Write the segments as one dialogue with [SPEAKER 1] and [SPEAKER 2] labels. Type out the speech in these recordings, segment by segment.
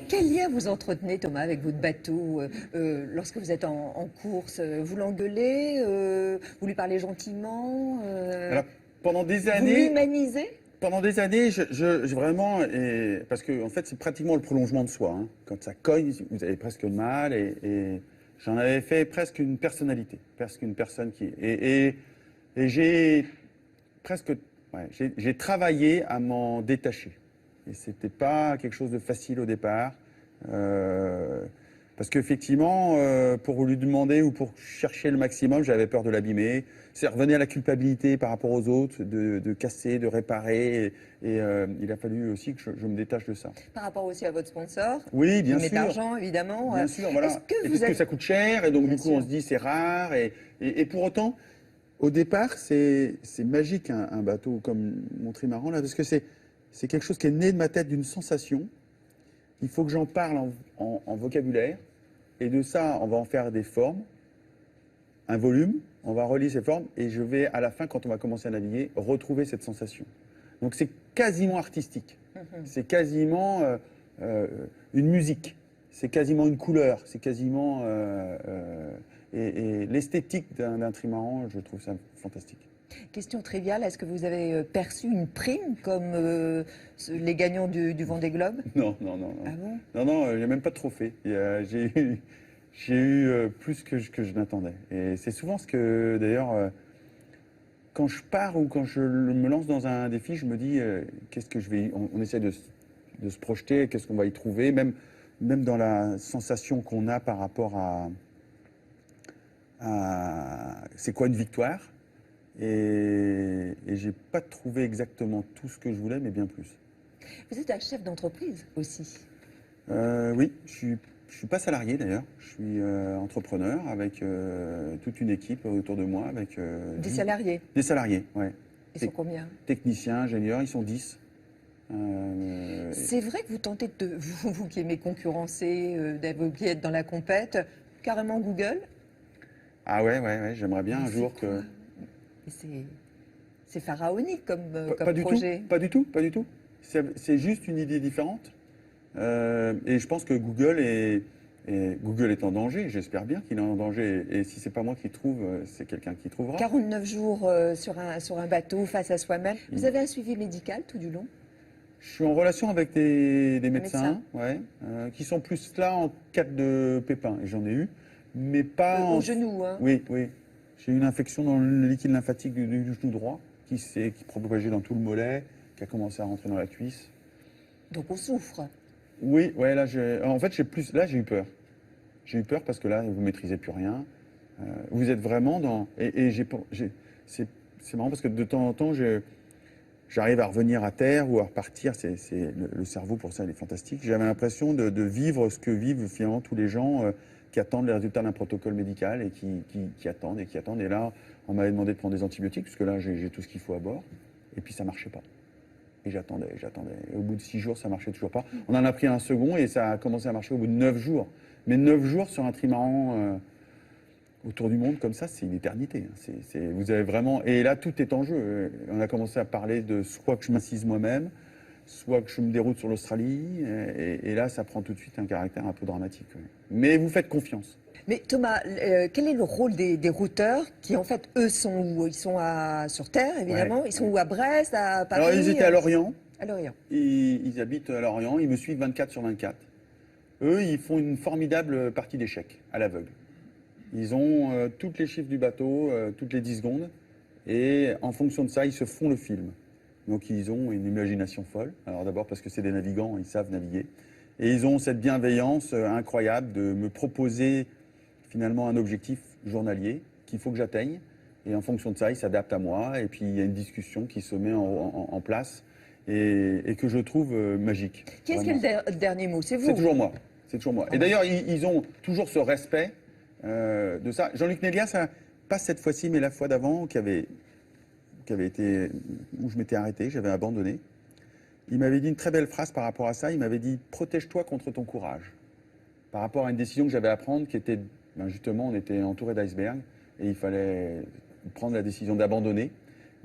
[SPEAKER 1] Quel lien vous entretenez, Thomas, avec votre bateau lorsque vous êtes en course? Vous l'engueulez, vous lui parlez gentiment,
[SPEAKER 2] Alors, pendant des
[SPEAKER 1] vous
[SPEAKER 2] années,
[SPEAKER 1] l'humanisez?
[SPEAKER 2] pendant des années, vraiment, parce que en fait, c'est pratiquement le prolongement de soi, hein. Quand ça cogne, vous avez presque le mal, et j'en avais fait presque une personnalité, presque une personne qui. Et j'ai presque, ouais, j'ai travaillé à m'en détacher. Et c'était pas quelque chose de facile au départ. Parce qu'effectivement, pour lui demander ou pour chercher le maximum, j'avais peur de l'abîmer. C'est revenir à la culpabilité par rapport aux autres, de casser, de réparer. Et il a fallu aussi que je me détache de ça.
[SPEAKER 1] Par rapport aussi à votre sponsor,
[SPEAKER 2] Oui,
[SPEAKER 1] qui
[SPEAKER 2] bien
[SPEAKER 1] met de
[SPEAKER 2] sûr.
[SPEAKER 1] l'argent, évidemment.
[SPEAKER 2] Bien sûr, voilà.
[SPEAKER 1] Est-ce que
[SPEAKER 2] Et
[SPEAKER 1] vous
[SPEAKER 2] parce que ça coûte cher, et donc
[SPEAKER 1] Bien
[SPEAKER 2] du coup,
[SPEAKER 1] sûr.
[SPEAKER 2] on se dit c'est rare. Et pour autant, au départ, c'est magique un bateau comme mon trimaran, là, parce que c'est quelque chose qui est né de ma tête, d'une sensation. Il faut que j'en parle en vocabulaire. Et de ça, on va en faire des formes, un volume, on va relier ces formes, et je vais, à la fin, quand on va commencer à naviguer, retrouver cette sensation. Donc c'est quasiment artistique. C'est quasiment une musique. C'est quasiment une couleur. C'est quasiment... et l'esthétique d'un trimaran, je trouve ça fantastique.
[SPEAKER 1] Question triviale, est-ce que vous avez perçu une prime comme les gagnants du Vendée Globe?
[SPEAKER 2] Non, non, non, non.
[SPEAKER 1] Ah bon?
[SPEAKER 2] Non, non, il n'y a même pas de trophée. J'ai eu plus que je n'attendais. Et c'est souvent ce que, d'ailleurs, quand je pars ou quand je me lance dans un défi, je me dis, qu'est-ce que je vais... On essaie de se projeter, qu'est-ce qu'on va y trouver, même dans la sensation qu'on a par rapport à c'est quoi une victoire. Et j'ai pas trouvé exactement tout ce que je voulais, mais bien plus.
[SPEAKER 1] Vous êtes un chef d'entreprise aussi.
[SPEAKER 2] Oui, je suis pas salarié d'ailleurs. Je suis entrepreneur avec toute une équipe autour de moi. Avec,
[SPEAKER 1] Des salariés.
[SPEAKER 2] Des salariés, ouais.
[SPEAKER 1] Ils sont combien?
[SPEAKER 2] Techniciens, ingénieurs, ils sont 10.
[SPEAKER 1] C'est vrai que vous tentez de, vous qui aimez concurrencer, vous qui êtes dans la compète, carrément Google?
[SPEAKER 2] Ah ouais, j'aimerais bien un jour que...
[SPEAKER 1] C'est pharaonique comme
[SPEAKER 2] Pas du
[SPEAKER 1] projet.
[SPEAKER 2] tout, pas du tout, pas du tout. C'est juste une idée différente. Et je pense que Google est en danger. J'espère bien qu'il est en danger. Et si c'est pas moi qui trouve, c'est quelqu'un qui trouvera.
[SPEAKER 1] 49 jours sur un bateau face à soi-même. Vous avez un suivi médical tout du long?
[SPEAKER 2] Je suis en relation avec des médecins, ouais, qui sont plus là en cas de pépin. Et j'en ai eu, mais pas
[SPEAKER 1] au genou, hein?
[SPEAKER 2] Oui, oui. J'ai eu une infection dans le liquide lymphatique du genou droit qui propageait dans tout le mollet, qui a commencé à rentrer dans la cuisse.
[SPEAKER 1] Donc on souffre.
[SPEAKER 2] Oui, ouais, là, en fait, j'ai eu peur. J'ai eu peur parce que là, vous maîtrisez plus rien. Vous êtes vraiment dans... c'est marrant parce que de temps en temps, j'arrive à revenir à terre ou à repartir. Le cerveau, pour ça, il est fantastique. J'avais l'impression de vivre ce que vivent finalement tous les gens qui attendent les résultats d'un protocole médical et qui attendent et qui attendent. Et là, on m'avait demandé de prendre des antibiotiques parce que là, j'ai tout ce qu'il faut à bord. Et puis, ça marchait pas. Et j'attendais. Et au bout de 6 jours, ça marchait toujours pas. On en a pris un second et ça a commencé à marcher au bout de 9 jours. Mais 9 jours sur un trimaran autour du monde comme ça, c'est une éternité. Vous avez vraiment... Et là, tout est en jeu. On a commencé à parler de soit que je m'incise moi-même, soit que je me déroute sur l'Australie. Et là, ça prend tout de suite un caractère un peu dramatique. Mais vous faites confiance.
[SPEAKER 1] Mais Thomas, quel est le rôle des routeurs qui, en fait, eux, sont où? Ils sont sur Terre, évidemment. Ouais. Ils sont où? À Brest, à Paris?
[SPEAKER 2] Alors, ils étaient à Lorient.
[SPEAKER 1] À Lorient.
[SPEAKER 2] Ils habitent à Lorient. Ils me suivent 24/24. Eux, ils font une formidable partie d'échecs à l'aveugle. Ils ont toutes les chiffres du bateau, toutes les 10 secondes. Et en fonction de ça, ils se font le film. Donc, ils ont une imagination folle. Alors, d'abord, parce que c'est des navigants, ils savent naviguer. Et ils ont cette bienveillance incroyable de me proposer finalement un objectif journalier qu'il faut que j'atteigne. Et en fonction de ça, ils s'adaptent à moi. Et puis, il y a une discussion qui se met en place et que je trouve magique.
[SPEAKER 1] Qui est-ce qui a le dernier mot? C'est vous?
[SPEAKER 2] C'est toujours moi. C'est toujours moi. Et d'ailleurs, ils ont toujours ce respect de ça. Jean-Luc Nélias, pas cette fois-ci, mais la fois d'avant, qui avait été, où je m'étais arrêté, j'avais abandonné. Il m'avait dit une très belle phrase par rapport à ça. Il m'avait dit « Protège-toi contre ton courage ». Par rapport à une décision que j'avais à prendre, qui était, justement, on était entouré d'icebergs et il fallait prendre la décision d'abandonner.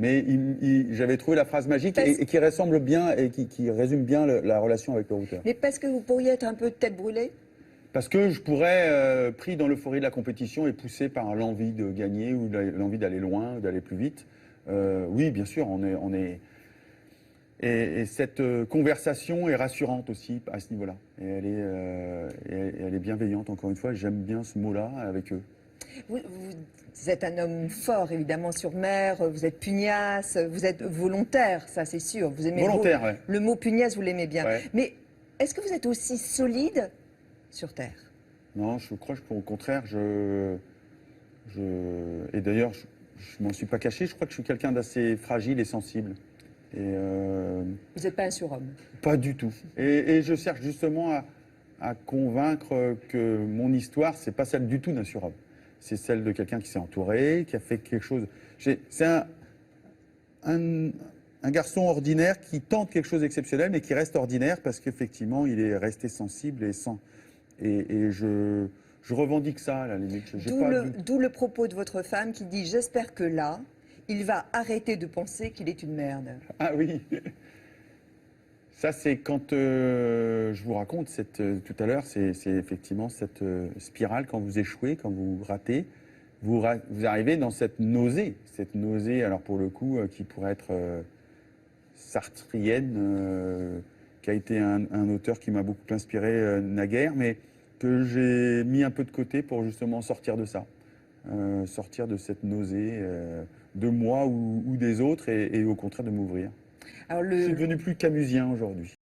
[SPEAKER 2] Mais j'avais trouvé la phrase magique et qui ressemble bien et qui résume bien la relation avec le routeur.
[SPEAKER 1] Mais parce que vous pourriez être un peu tête brûlée?
[SPEAKER 2] Parce que je pourrais, pris dans l'euphorie de la compétition et poussé par l'envie de gagner ou l'envie d'aller loin, d'aller plus vite. Oui, bien sûr, on est. Et cette conversation est rassurante aussi à ce niveau-là. Et elle est bienveillante, encore une fois. J'aime bien ce mot-là avec eux.
[SPEAKER 1] Vous êtes un homme fort, évidemment, sur mer, vous êtes pugnace, vous êtes volontaire, ça c'est sûr. Vous aimez
[SPEAKER 2] Volontaire, ouais.
[SPEAKER 1] le mot pugnace, vous l'aimez bien.
[SPEAKER 2] Ouais.
[SPEAKER 1] Mais est-ce que vous êtes aussi solide sur terre?
[SPEAKER 2] Non, je crois qu'au contraire, et d'ailleurs, je m'en suis pas caché, je crois que je suis quelqu'un d'assez fragile et sensible. Et
[SPEAKER 1] Vous n'êtes pas un surhomme?
[SPEAKER 2] pas du tout. Et je cherche justement à convaincre que mon histoire, c'est pas celle du tout d'un surhomme. C'est celle de quelqu'un qui s'est entouré, qui a fait quelque chose. C'est un garçon ordinaire qui tente quelque chose d'exceptionnel, mais qui reste ordinaire parce qu'effectivement, il est resté sensible et je revendique ça, à la limite.
[SPEAKER 1] D'où le propos de votre femme qui dit « J'espère que là, il va arrêter de penser qu'il est une merde. »
[SPEAKER 2] Ah oui. Ça, c'est quand je vous raconte tout à l'heure, c'est effectivement cette spirale quand vous échouez, quand vous ratez, vous arrivez dans cette nausée, alors pour le coup, qui pourrait être sartrienne, qui a été un auteur qui m'a beaucoup inspiré naguère, mais que j'ai mis un peu de côté pour justement sortir de ça, sortir de cette nausée de moi ou des autres et au contraire de m'ouvrir. Je suis devenu plus camusien aujourd'hui.